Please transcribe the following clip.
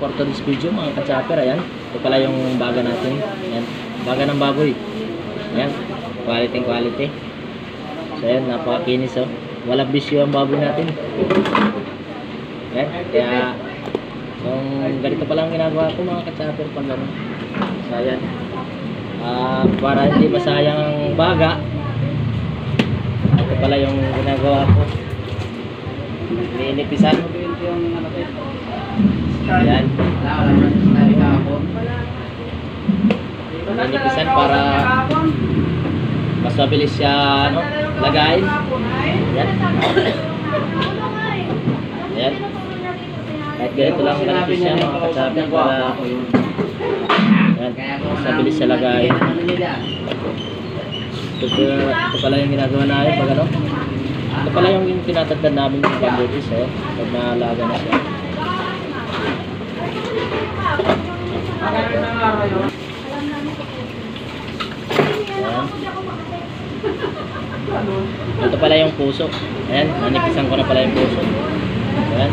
for today's video mga ka-chopper. Ayan, ito pala yung baga natin. Ayan, baga ng baboy. Ayan, quality. So ayan, napakakinis oh. Walang bisyo ang baboy natin. Ayan, kaya ganito pala ang ginagawa ko mga ka-chopper pag gano'n. So ayan, para hindi masayang ang baga, ito pala yung ginagawa ko. Ninipisan. Ayan. Ninipisan para mas mabilis siya lagayin. Ayan. Ayan. Kahit ganito lang kanipis siya mga ka-chopper para ayan, mas mabilis siya lagayin. Ito pala yung ginagawa namin pag ano. Ito pala yung tinatagdan namin yung bambutis pag nalaga na siya. Ayan. Ito pala yung puso. Ayan, nanipisan ko na pala yung puso. Ayan.